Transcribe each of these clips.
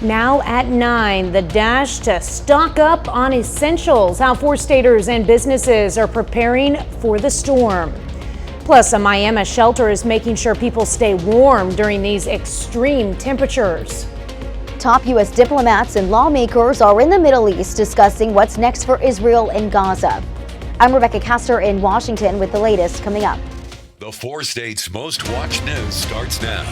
Now at 9, the dash to stock up on essentials, how 4-staters and businesses are preparing for the storm. Plus, a Miami shelter is making sure people stay warm during these extreme temperatures. Top U.S. diplomats and lawmakers are in the Middle East discussing what's next for Israel and Gaza. I'm Rebecca Castor in Washington with the latest coming up. The 4 states' most watched news starts now.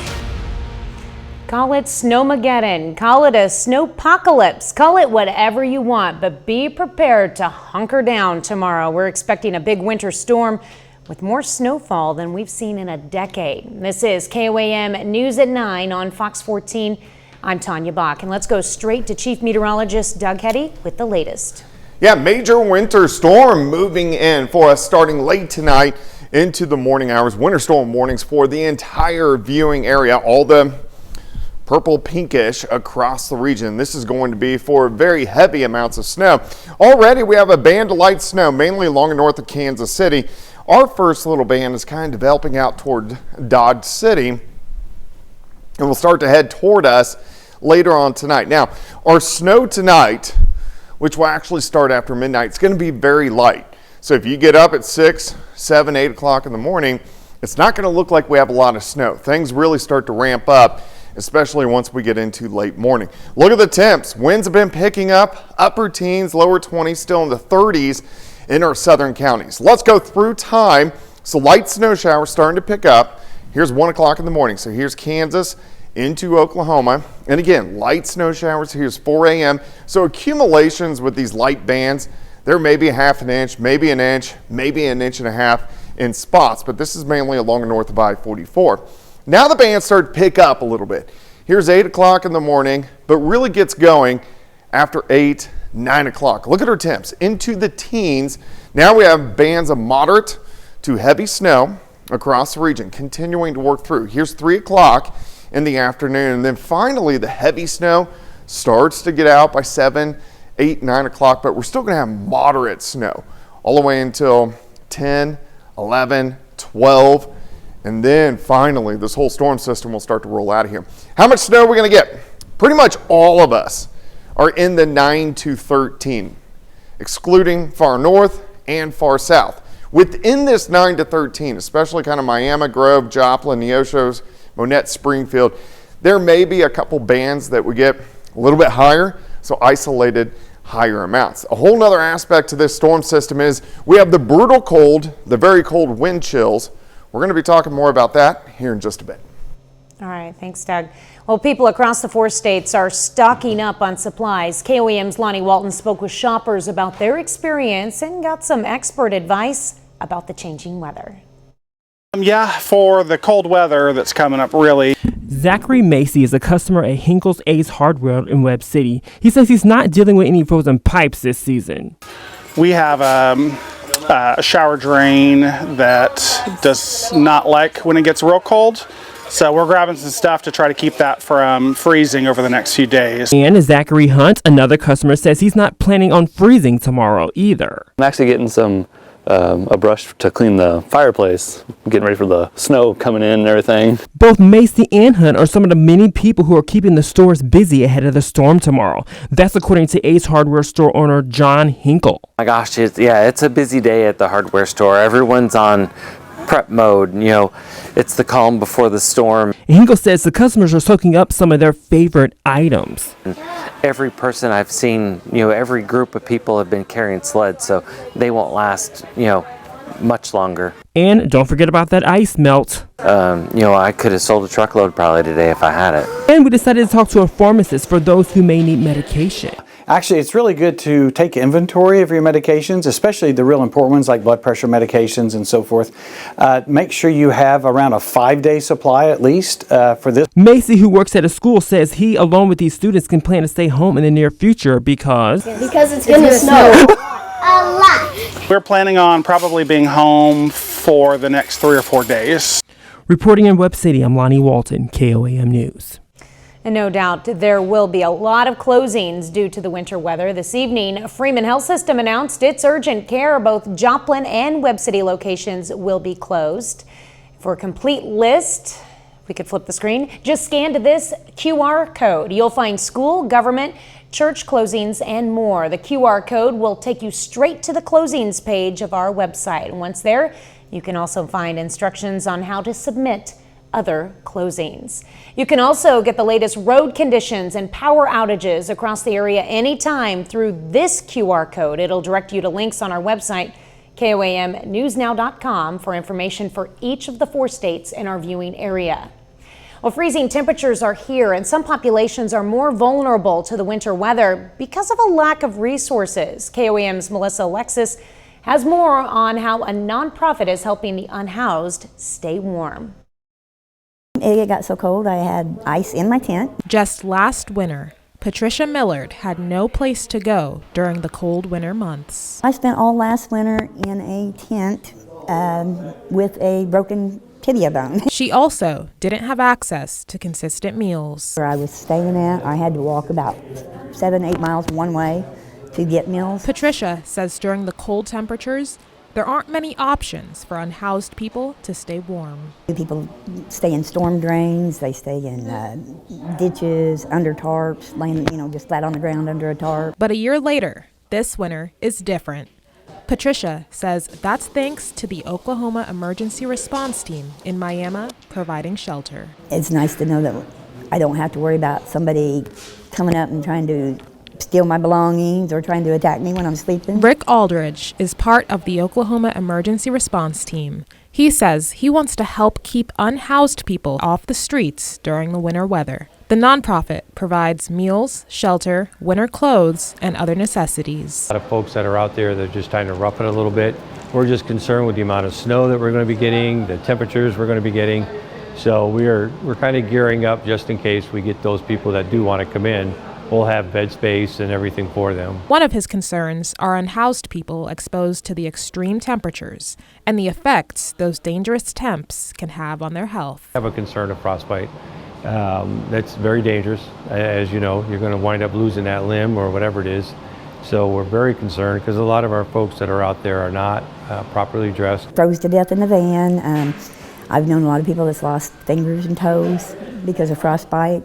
Call it Snowmageddon, call it a snowpocalypse, call it whatever you want, but be prepared to hunker down tomorrow. We're expecting a big winter storm with more snowfall than we've seen in a decade. This is KOAM News at 9 on Fox 14. I'm Tanya Bach, and let's go straight to Chief Meteorologist Doug Hetty with the latest. Yeah, major winter storm moving in for us starting late tonight into the morning hours. Winter storm warnings for the entire viewing area, all the purple pinkish across the region. This is going to be for very heavy amounts of snow. Already we have a band of light snow mainly along and north of Kansas City. Our first little band is kind of developing out toward Dodge City and will start to head toward us later on tonight. Now, our snow tonight, which will actually start after midnight, it's going to be very light. So if you get up at 6, 7, 8 o'clock in the morning, it's not going to look like we have a lot of snow. Things really start to ramp up, especially once we get into late morning. Look at the temps. Winds have been picking up, upper teens, lower 20s, still in the 30s in our southern counties. Let's go through time. So light snow showers starting to pick up. Here's 1 o'clock in the morning. So here's Kansas into Oklahoma. And again, light snow showers. Here's 4 a.m. So accumulations with these light bands, there may be a half an inch, maybe an inch, maybe an inch and a half in spots, but this is mainly along the north of I-44. Now the bands start to pick up a little bit. Here's 8 o'clock in the morning, but really gets going after 8, 9 o'clock. Look at our temps into the teens. Now we have bands of moderate to heavy snow across the region, continuing to work through. Here's 3 o'clock in the afternoon, and then finally the heavy snow starts to get out by 7, 8, 9 o'clock, but we're still going to have moderate snow all the way until 10, 11, 12. And then finally, this whole storm system will start to roll out of here. How much snow are we going to get? Pretty much all of us are in the 9 to 13, excluding far north and far south. Within this 9 to 13, especially kind of Miami, Grove, Joplin, Neosho, Monette, Springfield, there may be a couple bands that we get a little bit higher, so isolated higher amounts. A whole nother aspect to this storm system is we have the brutal cold, the very cold wind chills. We're going to be talking more about that here in just a bit. All right, thanks, Doug. Well, people across the 4 states are stocking up on supplies. KOAM's Lonnie Walton spoke with shoppers about their experience and got some expert advice about the changing weather. Yeah, for the cold weather that's coming up, really. Zachary Macy is a customer at Hinkle's Ace Hardware in Webb City. He says he's not dealing with any frozen pipes this season. We have a shower drain that does not like when it gets real cold. So we're grabbing some stuff to try to keep that from freezing over the next few days. And Zachary Hunt, another customer, says he's not planning on freezing tomorrow either. I'm actually getting a brush to clean the fireplace, getting ready for the snow coming in and everything. Both Macy and Hunt are some of the many people who are keeping the stores busy ahead of the storm tomorrow. That's according to Ace Hardware store owner John Hinkle. My gosh, it's a busy day at the hardware store. Everyone's on prep mode. It's the calm before the storm. Hinkle says the customers are soaking up some of their favorite items. Every person I've seen, every group of people have been carrying sleds, so they won't last, much longer. And don't forget about that ice melt. I could have sold a truckload probably today if I had it. And we decided to talk to a pharmacist for those who may need medication. Actually, it's really good to take inventory of your medications, especially the real important ones like blood pressure medications and so forth. Make sure you have around a 5-day supply at least for this. Macy, who works at a school, says he, along with these students, can plan to stay home in the near future because it's going to snow a lot. We're planning on probably being home for the next 3 or 4 days. Reporting in Webb City, I'm Lonnie Walton, KOAM News. And no doubt there will be a lot of closings due to the winter weather. This evening, Freeman Health System announced its urgent care. Both Joplin and Webb City locations will be closed. For a complete list, We could flip the screen. Just scan to this QR code. You'll find school, government, church closings, and more. The QR code will take you straight to the closings page of our website. And once there, you can also find instructions on how to submit other closings. You can also get the latest road conditions and power outages across the area anytime through this QR code. It'll direct you to links on our website, KOAMnewsnow.com, for information for each of the 4 states in our viewing area. Well, freezing temperatures are here, and some populations are more vulnerable to the winter weather because of a lack of resources. KOAM's Melissa Alexis has more on how a nonprofit is helping the unhoused stay warm. It got so cold I had ice in my tent. Just last winter, Patricia Millard had no place to go during the cold winter months. I spent all last winter in a tent with a broken tibia bone. She also didn't have access to consistent meals. Where I was staying at, I had to walk about 7-8 miles one way to get meals. Patricia says during the cold temperatures, there aren't many options for unhoused people to stay warm. People stay in storm drains, they stay in ditches, under tarps, laying, just flat on the ground under a tarp. But a year later, this winter is different. Patricia says that's thanks to the Oklahoma Emergency Response Team in Miami providing shelter. It's nice to know that I don't have to worry about somebody coming up and trying to steal my belongings or trying to attack me when I'm sleeping. Rick Aldridge is part of the Oklahoma Emergency Response Team. He says he wants to help keep unhoused people off the streets during the winter weather. The nonprofit provides meals, shelter, winter clothes, and other necessities. A lot of folks that are out there that are just trying to rough it a little bit. We're just concerned with the amount of snow that we're going to be getting, the temperatures we're going to be getting. So we're kind of gearing up just in case we get those people that do want to come in. We'll have bed space and everything for them. One of his concerns are unhoused people exposed to the extreme temperatures and the effects those dangerous temps can have on their health. I have a concern of frostbite. That's very dangerous. As you know, you're going to wind up losing that limb or whatever it is. So we're very concerned because a lot of our folks that are out there are not properly dressed. Froze to death in the van. I've known a lot of people that's lost fingers and toes because of frostbite,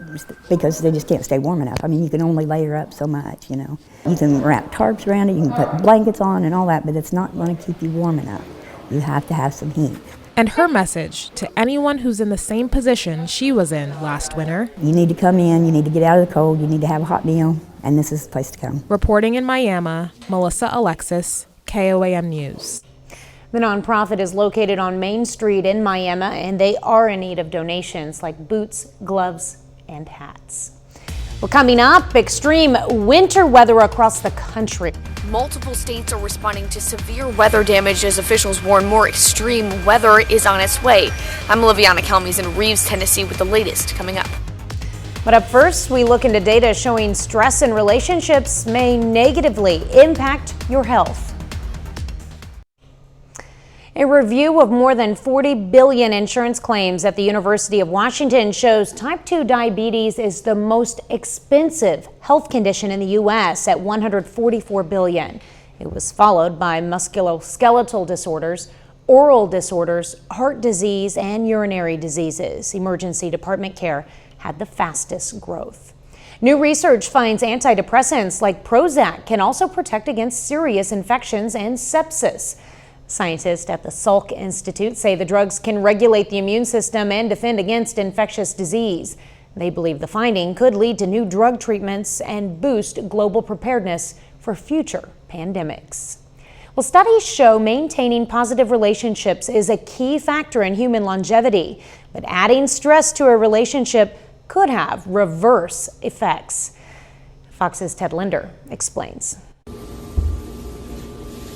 because they just can't stay warm enough. I mean, you can only layer up so much, You can wrap tarps around it, you can put blankets on and all that, but it's not going to keep you warm enough. You have to have some heat. And her message to anyone who's in the same position she was in last winter: you need to come in, you need to get out of the cold, you need to have a hot meal, and this is the place to come. Reporting in Miami, Melissa Alexis, KOAM News. The nonprofit is located on Main Street in Miami, and they are in need of donations like boots, gloves, and hats. Well, coming up, extreme winter weather across the country. Multiple states are responding to severe weather damage as officials warn more extreme weather is on its way. I'm Liviana Kelmes in Reeves, Tennessee with the latest coming up. But up first, we look into data showing stress in relationships may negatively impact your health. A review of more than 40 billion insurance claims at the University of Washington shows type 2 diabetes is the most expensive health condition in the U.S. at $144 billion. It was followed by musculoskeletal disorders, oral disorders, heart disease, and urinary diseases. Emergency department care had the fastest growth. New research finds antidepressants like Prozac can also protect against serious infections and sepsis. Scientists at the Salk Institute say the drugs can regulate the immune system and defend against infectious disease. They believe the finding could lead to new drug treatments and boost global preparedness for future pandemics. Well, studies show maintaining positive relationships is a key factor in human longevity, but adding stress to a relationship could have reverse effects. Fox's Ted Linder explains.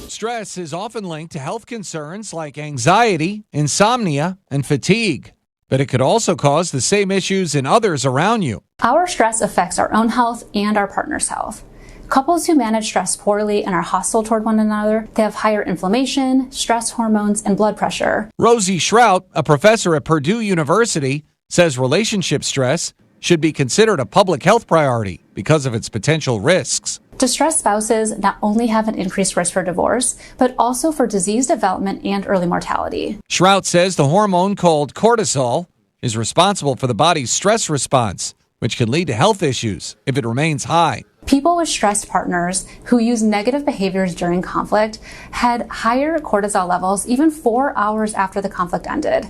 Stress is often linked to health concerns like anxiety, insomnia, and fatigue. But it could also cause the same issues in others around you. Our stress affects our own health and our partner's health. Couples who manage stress poorly and are hostile toward one another, they have higher inflammation, stress hormones, and blood pressure. Rosie Schrout, a professor at Purdue University, says relationship stress should be considered a public health priority because of its potential risks. Distressed spouses not only have an increased risk for divorce, but also for disease development and early mortality. Schrout says the hormone called cortisol is responsible for the body's stress response, which can lead to health issues if it remains high. People with stressed partners who use negative behaviors during conflict had higher cortisol levels even 4 hours after the conflict ended.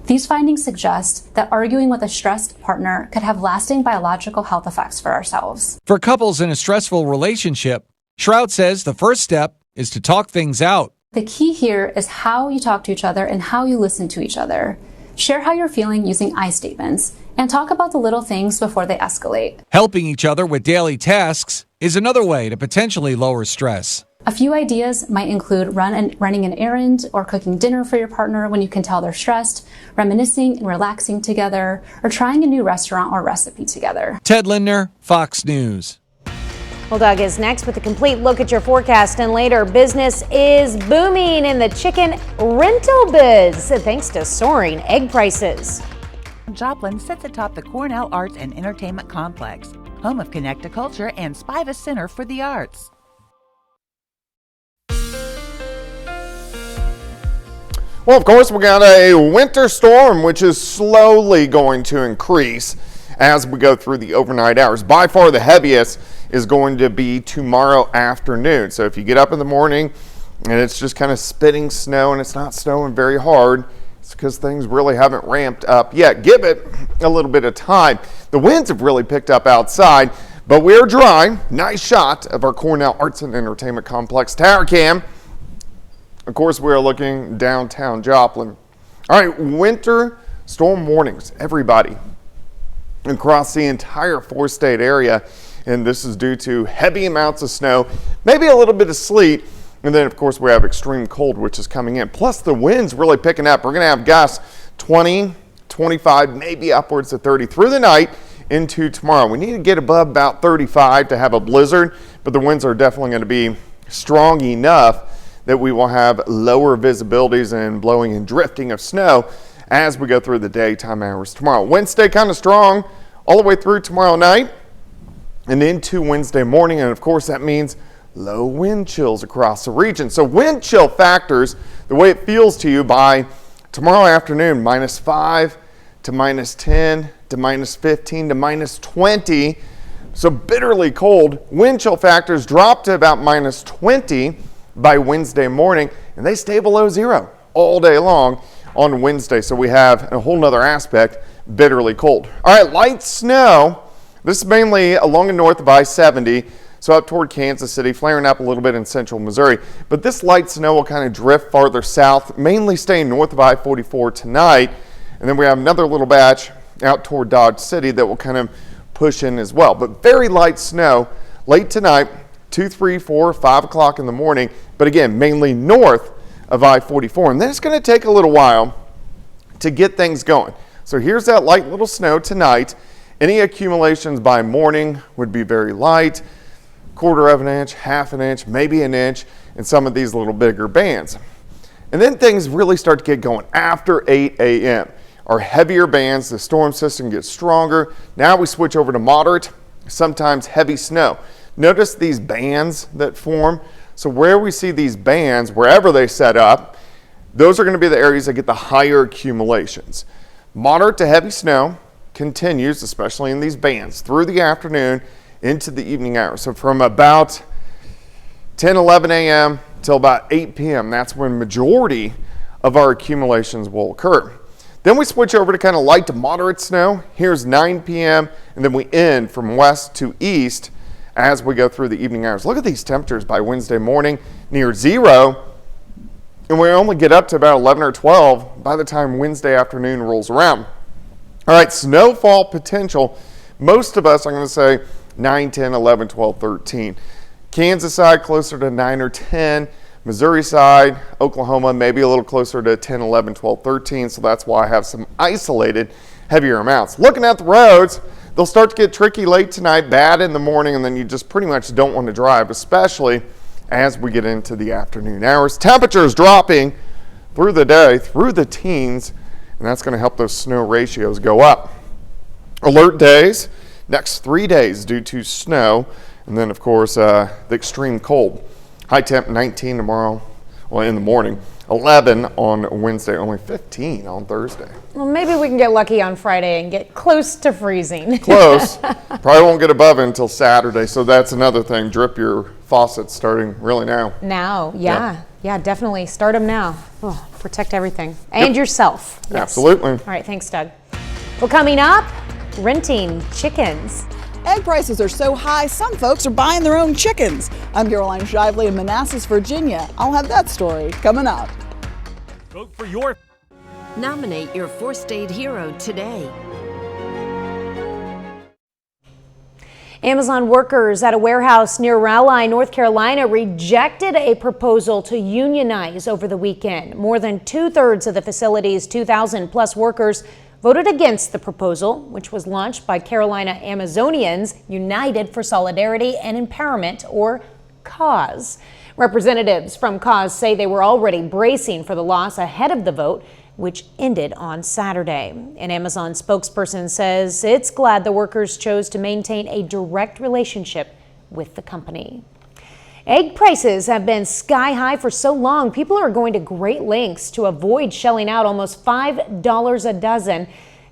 These findings suggest that arguing with a stressed partner could have lasting biological health effects for ourselves. For couples in a stressful relationship, Shroud says the first step is to talk things out. The key here is how you talk to each other and how you listen to each other. Share how you're feeling using I statements, and talk about the little things before they escalate. Helping each other with daily tasks is another way to potentially lower stress. A few ideas might include running an errand or cooking dinner for your partner when you can tell they're stressed, reminiscing and relaxing together, or trying a new restaurant or recipe together. Ted Lindner, Fox News. Well, Doug is next with a complete look at your forecast, and later, business is booming in the chicken rental biz thanks to soaring egg prices. Joplin sits atop the Cornell Arts and Entertainment Complex, home of Connecta Culture and Spiva Center for the Arts. Well, of course, we got a winter storm, which is slowly going to increase as we go through the overnight hours. By far the heaviest is going to be tomorrow afternoon. So if you get up in the morning and it's just kind of spitting snow and it's not snowing very hard, it's because things really haven't ramped up yet. Give it a little bit of time. The winds have really picked up outside, but we're dry. Nice shot of our Cornell Arts and Entertainment Complex tower cam. Of course, we are looking downtown Joplin. All right, winter storm warnings, everybody, across the entire four-state area. And this is due to heavy amounts of snow, maybe a little bit of sleet. And then, of course, we have extreme cold, which is coming in. Plus, the wind's really picking up. We're going to have gusts 20, 25, maybe upwards of 30 through the night into tomorrow. We need to get above about 35 to have a blizzard, but the winds are definitely going to be strong enough that we will have lower visibilities and blowing and drifting of snow as we go through the daytime hours tomorrow. Winds stay kind of strong all the way through tomorrow night and into Wednesday morning. And of course, that means low wind chills across the region. So wind chill factors, the way it feels to you by tomorrow afternoon, -5 to -10 to -15 to -20. So bitterly cold. Wind chill factors drop to about -20 by Wednesday morning, and they stay below zero all day long on Wednesday. So we have a whole nother aspect, bitterly cold. All right, light snow. This is mainly along and north of I-70, so up toward Kansas City, flaring up a little bit in central Missouri. But this light snow will kind of drift farther south, mainly staying north of I-44 tonight. And then we have another little batch out toward Dodge City that will kind of push in as well. But very light snow late tonight, 2, 3, 4, 5 o'clock in the morning. But again, mainly north of I-44. And then it's going to take a little while to get things going. So here's that light little snow tonight. Any accumulations by morning would be very light, 1/4 of an inch, 1/2 an inch, maybe an inch in some of these little bigger bands. And then things really start to get going after 8 a.m. Our heavier bands, the storm system gets stronger. Now we switch over to moderate, sometimes heavy snow. Notice these bands that form. So where we see these bands, wherever they set up, those are going to be the areas that get the higher accumulations. Moderate to heavy snow continues, especially in these bands, through the afternoon into the evening hours. So from about 10, 11 a.m. till about 8 p.m., that's when majority of our accumulations will occur. Then we switch over to kind of light to moderate snow. Here's 9 p.m., and then we end from west to east as we go through the evening hours. Look at these temperatures by Wednesday morning, near zero, and we only get up to about 11 or 12 by the time Wednesday afternoon rolls around. All right, snowfall potential. Most of us, I'm going to say 9, 10, 11, 12, 13. Kansas side closer to 9 or 10. Missouri side, Oklahoma maybe a little closer to 10, 11, 12, 13. So that's why I have some isolated heavier amounts. Looking at the roads, they'll start to get tricky late tonight, bad in the morning, and then you just pretty much don't want to drive, especially as we get into the afternoon hours. Temperatures dropping through the day, through the teens, and that's going to help those snow ratios go up. Alert days, next 3 days due to snow, and then of course the extreme cold. High temp 19 tomorrow, well in the morning, 11 on Wednesday, only 15 on Thursday. Well, maybe we can get lucky on Friday and get close to freezing. Close. Probably won't get above it until Saturday, so that's another thing. Drip your faucets starting really now. Now, yeah. Yeah, definitely. Start them now. Oh, protect everything. And yourself. Yes. Absolutely. All right, thanks, Doug. Well, coming up, renting chickens. Egg prices are so high, some folks are buying their own chickens. I'm Caroline Shively in Manassas, Virginia. I'll have that story coming up. Vote for your... Nominate your First Aid hero today. Amazon workers at a warehouse near Raleigh, North Carolina, rejected a proposal to unionize over the weekend. More than 2/3 of the facility's 2,000+ workers voted against the proposal, which was launched by Carolina Amazonians United for Solidarity and Empowerment, or CAUSE. Representatives from CAUSE say they were already bracing for the loss ahead of the vote, which ended on Saturday. An Amazon spokesperson says it's glad the workers chose to maintain a direct relationship with the company. Egg prices have been sky high for so long, people are going to great lengths to avoid shelling out almost $5 a dozen,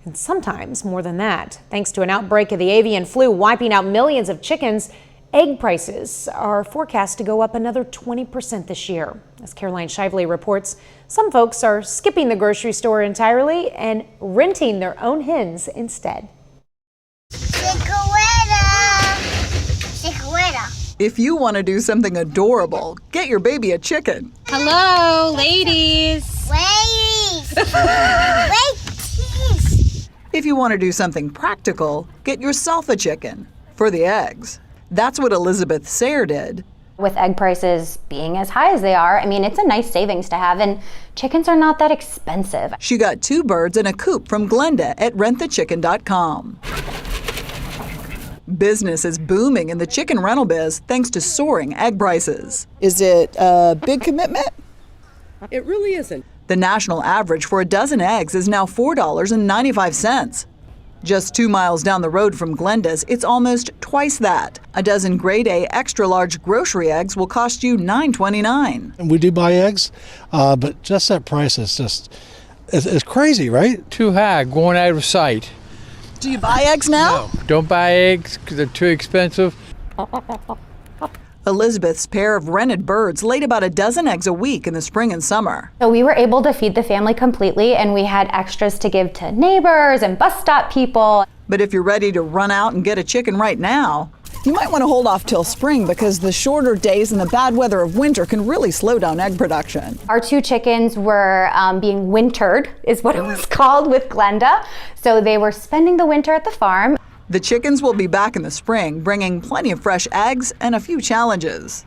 and sometimes more than that. Thanks to an outbreak of the avian flu wiping out millions of chickens, egg prices are forecast to go up another 20% this year. As Caroline Shively reports, some folks are skipping the grocery store entirely and renting their own hens instead. If you want to do something adorable, get your baby a chicken. Hello, ladies. Ladies. Ladies. If you want to do something practical, get yourself a chicken for the eggs. That's what Elizabeth Sayre did. With egg prices being as high as they are, I mean, it's a nice savings to have, and chickens are not that expensive. She got 2 birds and a coop from Glenda at rentthechicken.com. Business is booming in the chicken rental biz thanks to soaring egg prices. Is it a big commitment? It really isn't. The national average for a dozen eggs is now $4.95. Just 2 miles down the road from Glenda's, it's almost twice that. A dozen grade A extra large grocery eggs will cost you $9.29. We do buy eggs, but just that price is just, it's crazy, right? Too high, going out of sight. Do you buy eggs now? No, don't buy eggs because they're too expensive. Elizabeth's pair of rented birds laid about a dozen eggs a week in the spring and summer. So we were able to feed the family completely, and we had extras to give to neighbors and bus stop people. But if you're ready to run out and get a chicken right now, you might want to hold off till spring because the shorter days and the bad weather of winter can really slow down egg production. Our 2 chickens were being wintered, is what it was called, with Glenda. So they were spending the winter at the farm. The chickens will be back in the spring, bringing plenty of fresh eggs and a few challenges.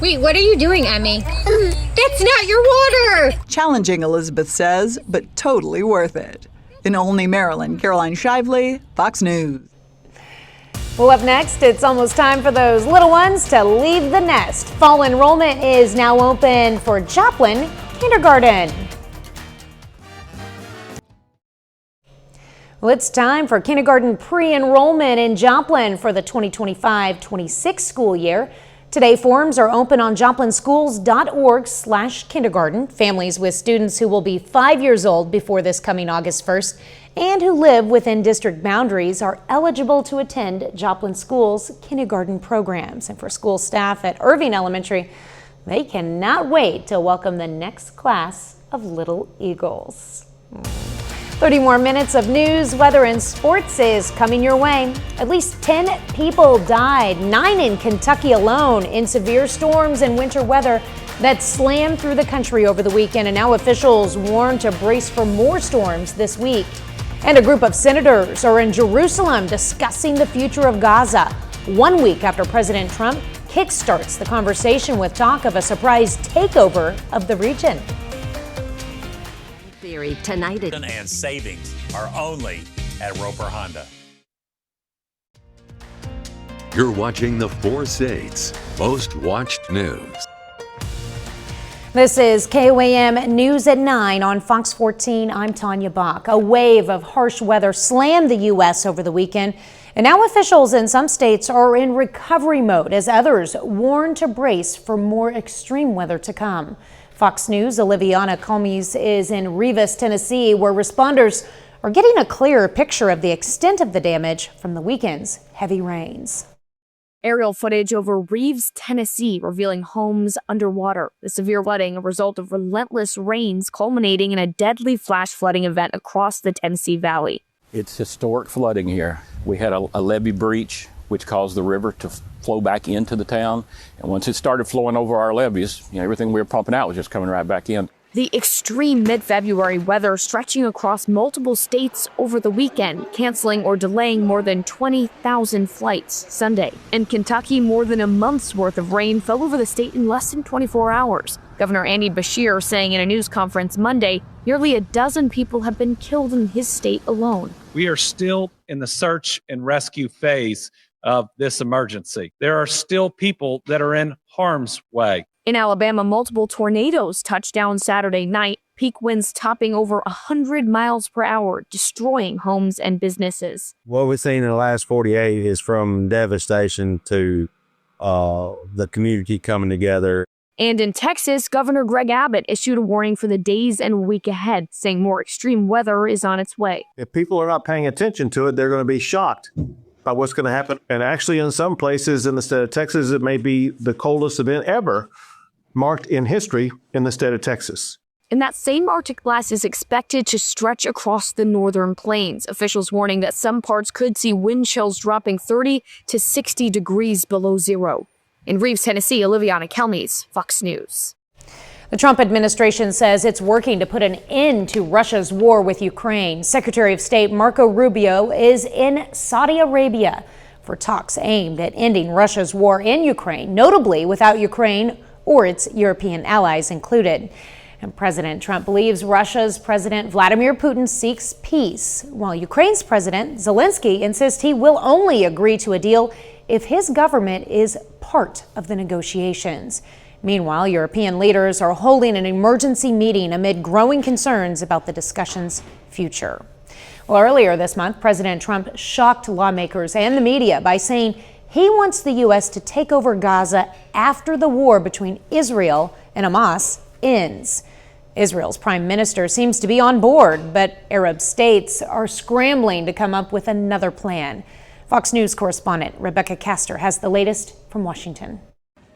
Wait, what are you doing, Emmy? That's not your water! Challenging, Elizabeth says, but totally worth it. In Olney, Maryland, Caroline Shively, Fox News. Well, up next, it's almost time for those little ones to leave the nest. Fall enrollment is now open for Joplin Kindergarten. Well, it's time for kindergarten pre-enrollment in Joplin for the 2025-26 school year. Today, forms are open on joplinschools.org/kindergarten. Families with students who will be 5 years old before this coming August 1st and who live within district boundaries are eligible to attend Joplin Schools kindergarten programs. And for school staff at Irving Elementary, they cannot wait to welcome the next class of Little Eagles. 30 more minutes of news, weather, and sports is coming your way. At least 10 people died, 9 in Kentucky alone, in severe storms and winter weather that slammed through the country over the weekend. And now officials warn to brace for more storms this week. And a group of senators are in Jerusalem discussing the future of Gaza, 1 week after President Trump kickstarts the conversation with talk of a surprise takeover of the region. Tonight and savings are only at Roper Honda. You're watching the 4 States' most watched news. This is KOAM News at 9 on Fox 14. I'm Tanya Bach. A wave of harsh weather slammed the U.S. over the weekend, and now officials in some states are in recovery mode as others warn to brace for more extreme weather to come. Fox News' Oliviana Calmes is in Rivas, Tennessee, where responders are getting a clearer picture of the extent of the damage from the weekend's heavy rains. Aerial footage over Reeves, Tennessee, revealing homes underwater. The severe flooding a result of relentless rains culminating in a deadly flash flooding event across the Tennessee Valley. It's historic flooding here. We had a levee breach, which caused the river to flow back into the town. And once it started flowing over our levees, everything we were pumping out was just coming right back in. The extreme mid-February weather stretching across multiple states over the weekend, canceling or delaying more than 20,000 flights Sunday. In Kentucky, more than a month's worth of rain fell over the state in less than 24 hours. Governor Andy Beshear saying in a news conference Monday, nearly a dozen people have been killed in his state alone. We are still in the search and rescue phase of this emergency. There are still people that are in harm's way. In Alabama, multiple tornadoes touched down Saturday night, peak winds topping over 100 miles per hour, destroying homes and businesses. What we've seen in the last 48 is from devastation to the community coming together. And in Texas, Governor Greg Abbott issued a warning for the days and week ahead, saying more extreme weather is on its way. If people are not paying attention to it, they're going to be shocked by what's going to happen. And actually, in some places in the state of Texas, it may be the coldest event ever marked in history in the state of Texas. And that same Arctic blast is expected to stretch across the northern plains. Officials warning that some parts could see wind chills dropping 30 to 60 degrees below zero. In Reeves, Tennessee, Oliviana Calmes, Fox News. The Trump administration says it's working to put an end to Russia's war with Ukraine. Secretary of State Marco Rubio is in Saudi Arabia for talks aimed at ending Russia's war in Ukraine, notably without Ukraine or its European allies included. And President Trump believes Russia's President Vladimir Putin seeks peace, while Ukraine's President Zelensky insists he will only agree to a deal if his government is part of the negotiations. Meanwhile, European leaders are holding an emergency meeting amid growing concerns about the discussion's future. Well, earlier this month, President Trump shocked lawmakers and the media by saying he wants the U.S. to take over Gaza after the war between Israel and Hamas ends. Israel's prime minister seems to be on board, but Arab states are scrambling to come up with another plan. Fox News correspondent Rebecca Castor has the latest from Washington.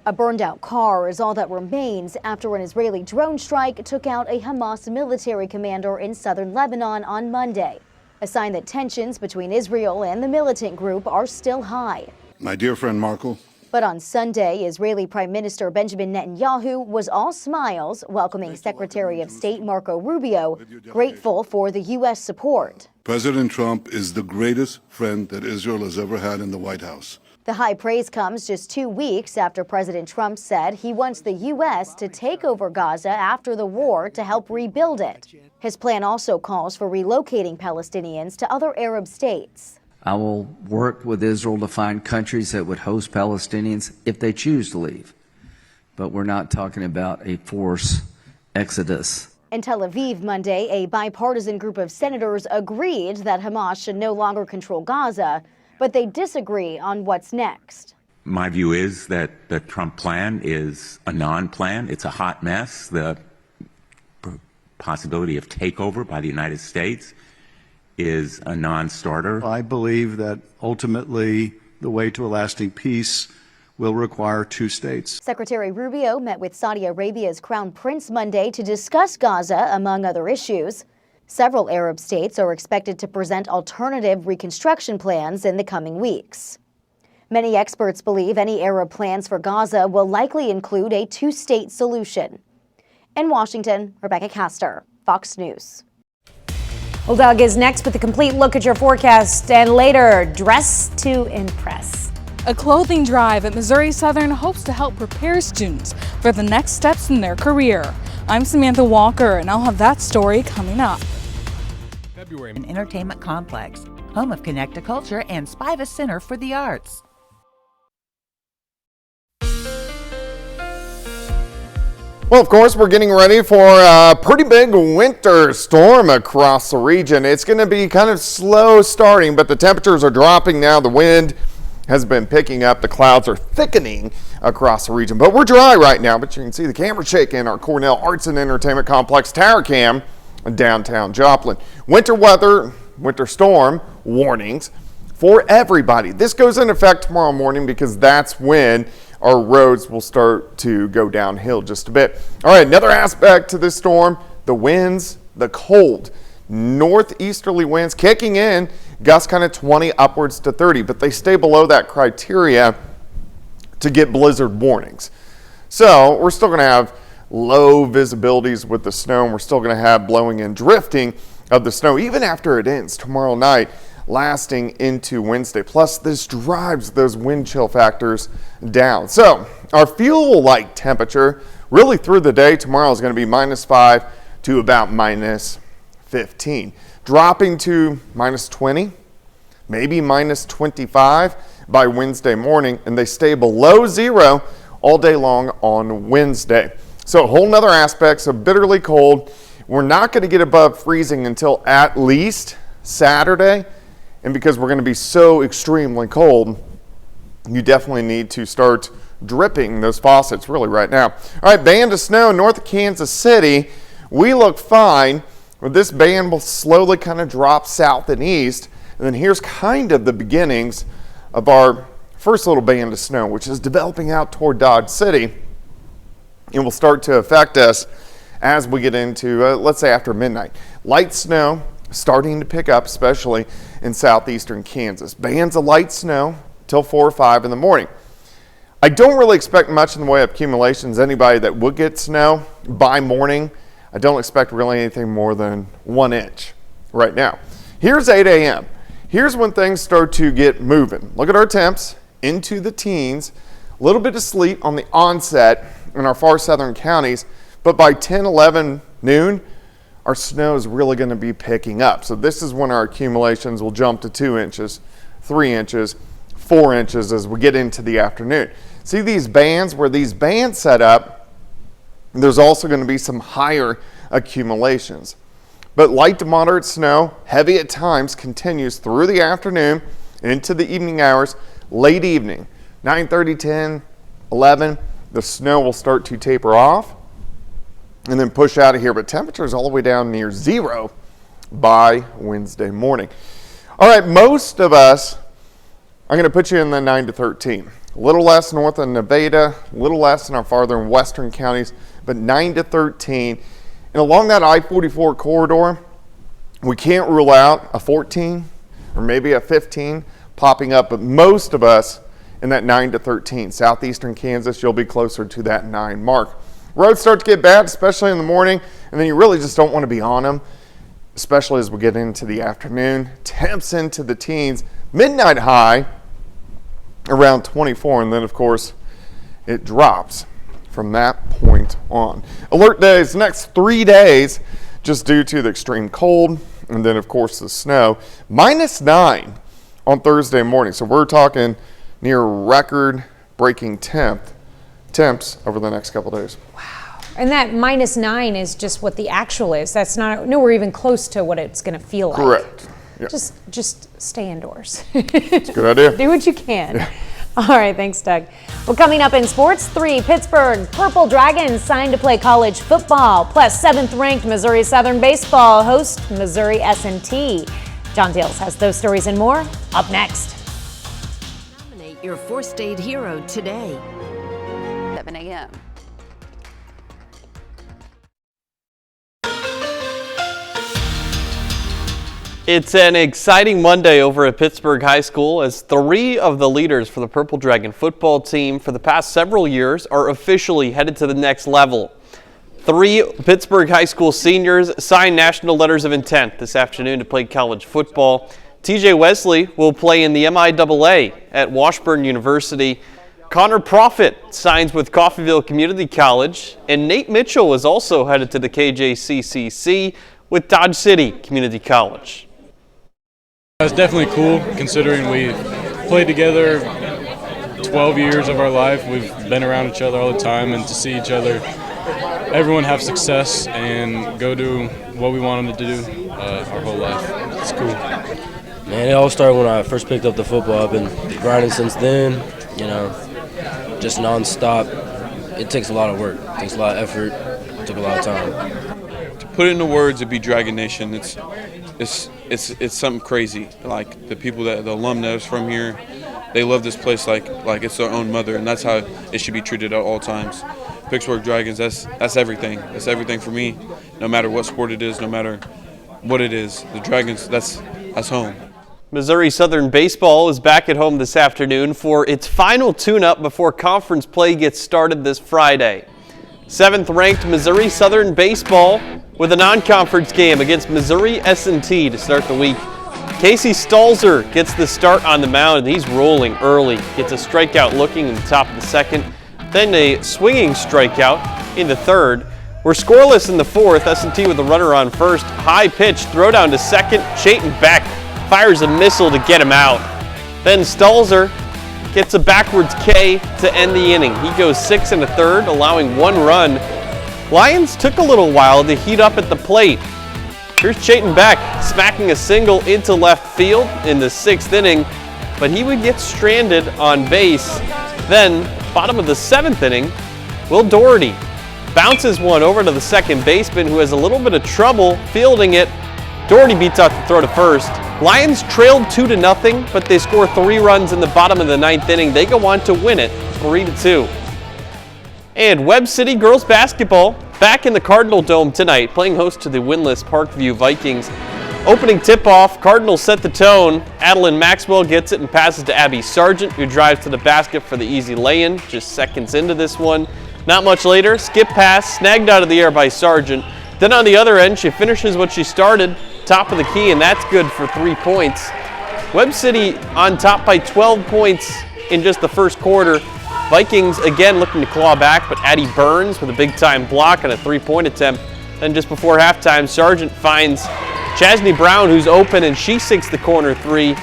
A burned-out car is all that remains after an Israeli drone strike took out a Hamas military commander in southern Lebanon on Monday, a sign that tensions between Israel and the militant group are still high. My dear friend Marco. But on Sunday, Israeli Prime Minister Benjamin Netanyahu was all smiles, welcoming Secretary of State Marco Rubio, grateful for the U.S. support. President Trump is the greatest friend that Israel has ever had in the White House. The high praise comes just 2 weeks after President Trump said he wants the U.S. to take over Gaza after the war to help rebuild it. His plan also calls for relocating Palestinians to other Arab states. I will work with Israel to find countries that would host Palestinians if they choose to leave. But we're not talking about a forced exodus. In Tel Aviv Monday, a bipartisan group of senators agreed that Hamas should no longer control Gaza, but they disagree on what's next. My view is that the Trump plan is a non-plan. It's a hot mess. The possibility of takeover by the United States is a non-starter. I believe that ultimately the way to a lasting peace will require 2 states. Secretary Rubio met with Saudi Arabia's Crown Prince Monday to discuss Gaza, among other issues. Several Arab states are expected to present alternative reconstruction plans in the coming weeks. Many experts believe any Arab plans for Gaza will likely include a 2-state solution. In Washington, Rebecca Castor, Fox News. Well, Doug is next with a complete look at your forecast, and later, dress to impress. A clothing drive at Missouri Southern hopes to help prepare students for the next steps in their career. I'm Samantha Walker, and I'll have that story coming up. February. An entertainment complex, home of Connect a Culture and Spiva Center for the Arts. Well, of course, we're getting ready for a pretty big winter storm across the region. It's going to be kind of slow starting, but the temperatures are dropping now. The wind has been picking up. The clouds are thickening across the region, but we're dry right now. But you can see the camera shaking in our Cornell Arts and Entertainment Complex Tower Cam in downtown Joplin. Winter weather, winter storm warnings for everybody. This goes into effect tomorrow morning because that's when our roads will start to go downhill just a bit. All right, another aspect to this storm, the winds, the cold. Northeasterly winds kicking in, gusts kind of 20 upwards to 30, but they stay below that criteria to get blizzard warnings. So we're still going to have low visibilities with the snow, and we're still going to have blowing and drifting of the snow even after it ends tomorrow night, lasting into Wednesday. Plus, this drives those wind chill factors down. So our fuel-like temperature really through the day tomorrow is going to be -5 to about -15, dropping to -20, maybe -25 by Wednesday morning, and they stay below zero all day long on Wednesday. So a whole nother aspect, so bitterly cold. We're not going to get above freezing until at least Saturday. And because we're going to be so extremely cold, you definitely need to start dripping those faucets really right now. All right, band of snow north of Kansas City. We look fine. Well, this band will slowly kind of drop south and east. And then here's kind of the beginnings of our first little band of snow, which is developing out toward Dodge City. It will start to affect us as we get into, let's say, after midnight. Light snow starting to pick up, especially in southeastern Kansas. Bands of light snow till 4 or 5 in the morning. I don't really expect much in the way of accumulations. Anybody that would get snow by morning, I don't expect really anything more than 1 inch right now. Here's 8 a.m. Here's when things start to get moving. Look at our temps into the teens. A little bit of sleet on the onset in our far southern counties, but by 10, 11 noon, our snow is really going to be picking up. So this is when our accumulations will jump to 2 inches, 3 inches, 4 inches as we get into the afternoon. See these bands, where these bands set up, there's also going to be some higher accumulations. But light to moderate snow, heavy at times, continues through the afternoon into the evening hours, late evening, 9:30, 10, 11, the snow will start to taper off and then push out of here, but temperatures all the way down near zero by Wednesday morning. All right, most of us, I'm going to put you in the 9 to 13. A little less north of Nevada, a little less in our farther and western counties, but 9 to 13. And along that I-44 corridor, we can't rule out a 14 or maybe a 15 popping up, but most of us in that 9 to 13. Southeastern Kansas, you'll be closer to that 9 mark. Roads start to get bad, especially in the morning, and then you really just don't want to be on them, especially as we get into the afternoon. Temps into the teens, midnight high around 24, and then of course it drops from that point on. Alert days, next 3 days, just due to the extreme cold, and then of course the snow. -9 on Thursday morning, so we're talking near record-breaking temps over the next couple days. Wow. And that -9 is just what the actual is. That's not nowhere even close to what it's going to feel like. Correct. Yeah. Just stay indoors. It's a good idea. Do what you can. Yeah. All right, thanks, Doug. Well, coming up in sports, 3 Pittsburgh Purple Dragons signed to play college football. Plus, 7th-ranked Missouri Southern baseball host Missouri S&T. John Dales has those stories and more up next. Nominate your First Aid Hero today. 7 a.m. It's an exciting Monday over at Pittsburgh High School as 3 of the leaders for the Purple Dragon football team for the past several years are officially headed to the next level. 3 Pittsburgh High School seniors signed national letters of intent this afternoon to play college football. TJ Wesley will play in the MIAA at Washburn University. Connor Profit signs with Coffeyville Community College, and Nate Mitchell is also headed to the KJCCC with Dodge City Community College. It's definitely cool considering we played together 12 years of our life. We've been around each other all the time, and to see each other everyone have success and go do what we wanted to do our whole life. It's cool. Man, it all started when I first picked up the football. I've been grinding since then, just nonstop. It takes a lot of work. It takes a lot of effort. It took a lot of time. To put it into words, it'd be Dragon Nation. It's something crazy. Like the people the alumni from here, they love this place like it's their own mother, and that's how it should be treated at all times. Pittsburgh Dragons, that's everything. That's everything for me. No matter what sport it is, no matter what it is, the Dragons, that's home. Missouri Southern Baseball is back at home this afternoon for its final tune-up before conference play gets started this Friday. 7th-ranked Missouri Southern Baseball with a non-conference game against Missouri S&T to start the week. Casey Stalzer gets the start on the mound, and he's rolling early. Gets a strikeout looking in the top of the second, then a swinging strikeout in the third. We're scoreless in the fourth. S&T with a runner on first. High pitch, throw down to second. Chayton Beck fires a missile to get him out. Then Stalzer gets a backwards K to end the inning. He goes 6 1/3, allowing 1 run. Lions took a little while to heat up at the plate. Here's Chayton Beck smacking a single into left field in the 6th inning, but he would get stranded on base. Then, bottom of the 7th inning, Will Doherty bounces one over to the second baseman, who has a little bit of trouble fielding it. Doherty beats out the throw to first. Lions trailed 2-0, but they score 3 runs in the bottom of the 9th inning. They go on to win it 3-2. And Webb City girls basketball back in the Cardinal Dome tonight, playing host to the winless Parkview Vikings. Opening tip-off, Cardinals set the tone. Adeline Maxwell gets it and passes to Abby Sargent, who drives to the basket for the easy lay-in, just seconds into this one. Not much later, skip pass, snagged out of the air by Sargent. Then on the other end, she finishes what she started, top of the key, and that's good for 3 points. Webb City on top by 12 points in just the first quarter. Vikings again looking to claw back, but Addie Burns with a big-time block and a 3-point attempt. Then just before halftime, Sargent finds Chasney Brown, who's open, and she sinks the corner 3.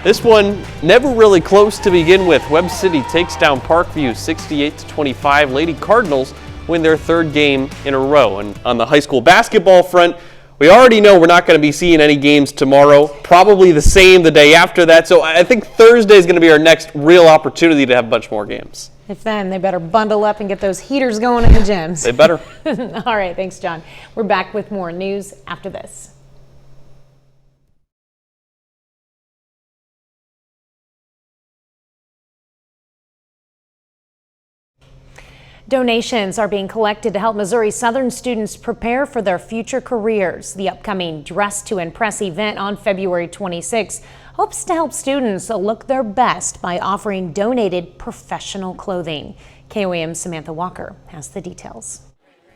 This one never really close to begin with. Webb City takes down Parkview 68-25. Lady Cardinals win their 3rd game in a row. And on the high school basketball front, we already know we're not going to be seeing any games tomorrow. Probably the same the day after that. So I think Thursday is going to be our next real opportunity to have a bunch more games. If then, they better bundle up and get those heaters going in the gyms. They better. All right, thanks, John. We're back with more news after this. Donations are being collected to help Missouri Southern students prepare for their future careers. The upcoming Dress to Impress event on February 26 hopes to help students look their best by offering donated professional clothing. KOAM's Samantha Walker has the details.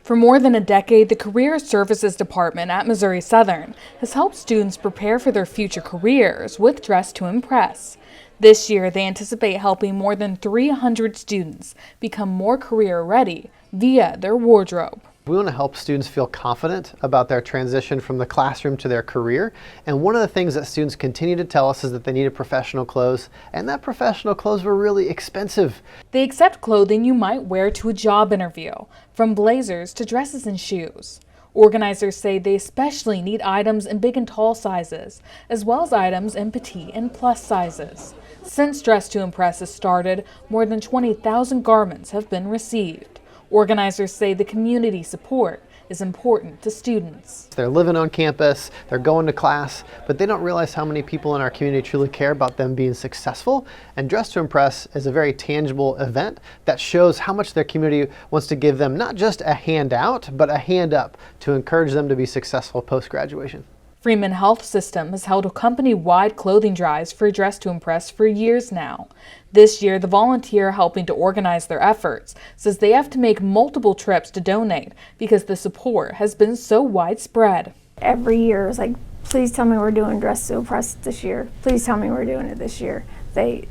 For more than a decade, the Career Services Department at Missouri Southern has helped students prepare for their future careers with Dress to Impress. This year, they anticipate helping more than 300 students become more career ready via their wardrobe. We want to help students feel confident about their transition from the classroom to their career. And one of the things that students continue to tell us is that they needed professional clothes, and that professional clothes were really expensive. They accept clothing you might wear to a job interview, from blazers to dresses and shoes. Organizers say they especially need items in big and tall sizes, as well as items in petite and plus sizes. Since Dress to Impress has started, more than 20,000 garments have been received. Organizers say the community support is important to students. They're living on campus, they're going to class, but they don't realize how many people in our community truly care about them being successful. And Dress to Impress is a very tangible event that shows how much their community wants to give them not just a handout, but a hand up to encourage them to be successful post-graduation. Freeman Health System has held a company-wide clothing drives for Dress to Impress for years now. This year, the volunteer helping to organize their efforts says they have to make multiple trips to donate because the support has been so widespread. Every year it's like, please tell me we're doing Dress to Impress this year. Please tell me we're doing it this year. They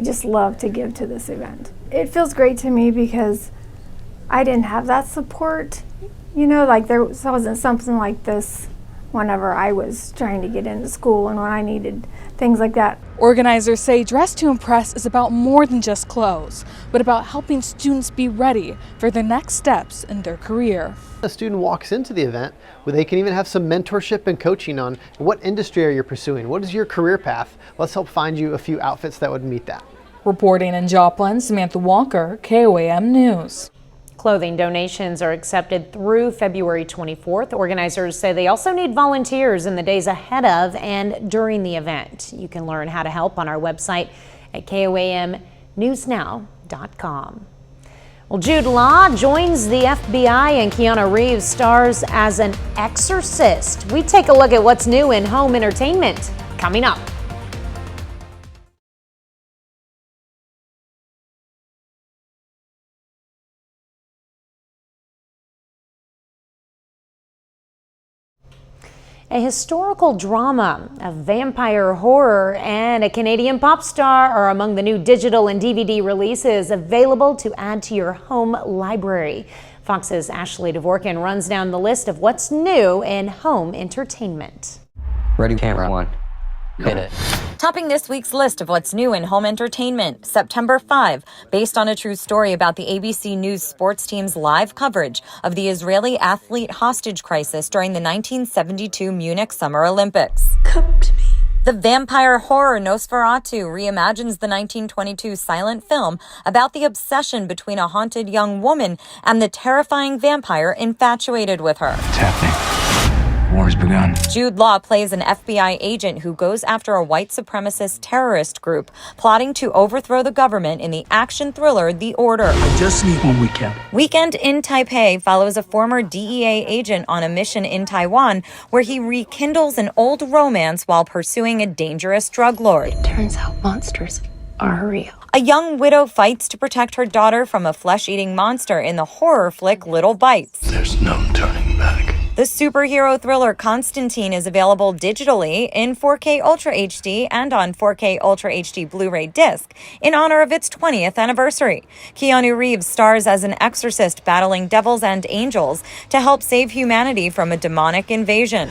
just love to give to this event. It feels great to me because I didn't have that support. You know, like there wasn't something like this whenever I was trying to get into school and when I needed things like that. Organizers say Dress to Impress is about more than just clothes, but about helping students be ready for their next steps in their career. A student walks into the event where they can even have some mentorship and coaching on what industry are you pursuing, what is your career path. Let's help find you a few outfits that would meet that. Reporting in Joplin, Samantha Walker, KOAM News. Clothing donations are accepted through February 24th. Organizers say they also need volunteers in the days ahead of and during the event. You can learn how to help on our website at koamnewsnow.com. Well, Jude Law joins the FBI and Keanu Reeves stars as an exorcist. We take a look at what's new in home entertainment coming up. A historical drama, a vampire horror, and a Canadian pop star are among the new digital and DVD releases available to add to your home library. Fox's Ashley Dvorkin runs down the list of what's new in home entertainment. Ready, camera one. Hit it. Topping this week's list of what's new in home entertainment, September 5, based on a true story about the ABC News sports team's live coverage of the Israeli athlete hostage crisis during the 1972 Munich Summer Olympics. Come to me. The vampire horror Nosferatu reimagines the 1922 silent film about the obsession between a haunted young woman and the terrifying vampire infatuated with her. It's happening. War's begun. Jude Law plays an FBI agent who goes after a white supremacist terrorist group plotting to overthrow the government in the action thriller The Order. I just need one weekend. Weekend in Taipei follows a former DEA agent on a mission in Taiwan where he rekindles an old romance while pursuing a dangerous drug lord. It turns out monsters are real. A young widow fights to protect her daughter from a flesh-eating monster in the horror flick Little Bites. There's no turning back. The superhero thriller Constantine is available digitally in 4K Ultra HD and on 4K Ultra HD Blu-ray disc in honor of its 20th anniversary. Keanu Reeves stars as an exorcist battling devils and angels to help save humanity from a demonic invasion.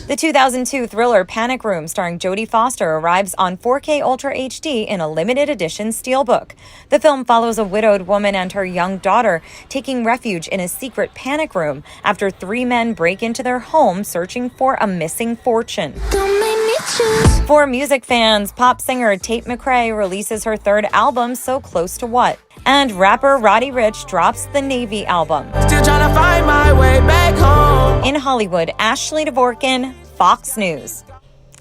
The 2002 thriller Panic Room starring Jodie Foster arrives on 4K Ultra HD in a limited edition steelbook. The film follows a widowed woman and her young daughter taking refuge in a secret panic room after 3 men break into their home searching for a missing fortune. For music fans, pop singer Tate McRae releases her 3rd album, So Close to What. And rapper Roddy Ricch drops the Navy album. Still trying to find my way back home. In Hollywood, Ashley Dvorkin, Fox News.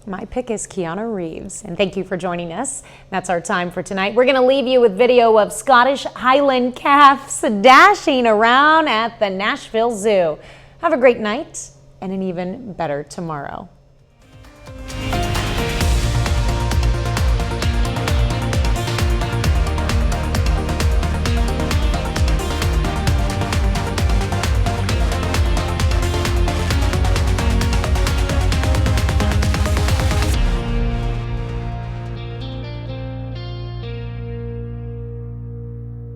My pick is Keanu Reeves, and thank you for joining us. That's our time for tonight. We're going to leave you with video of Scottish Highland calves dashing around at the Nashville Zoo. Have a great night and an even better tomorrow.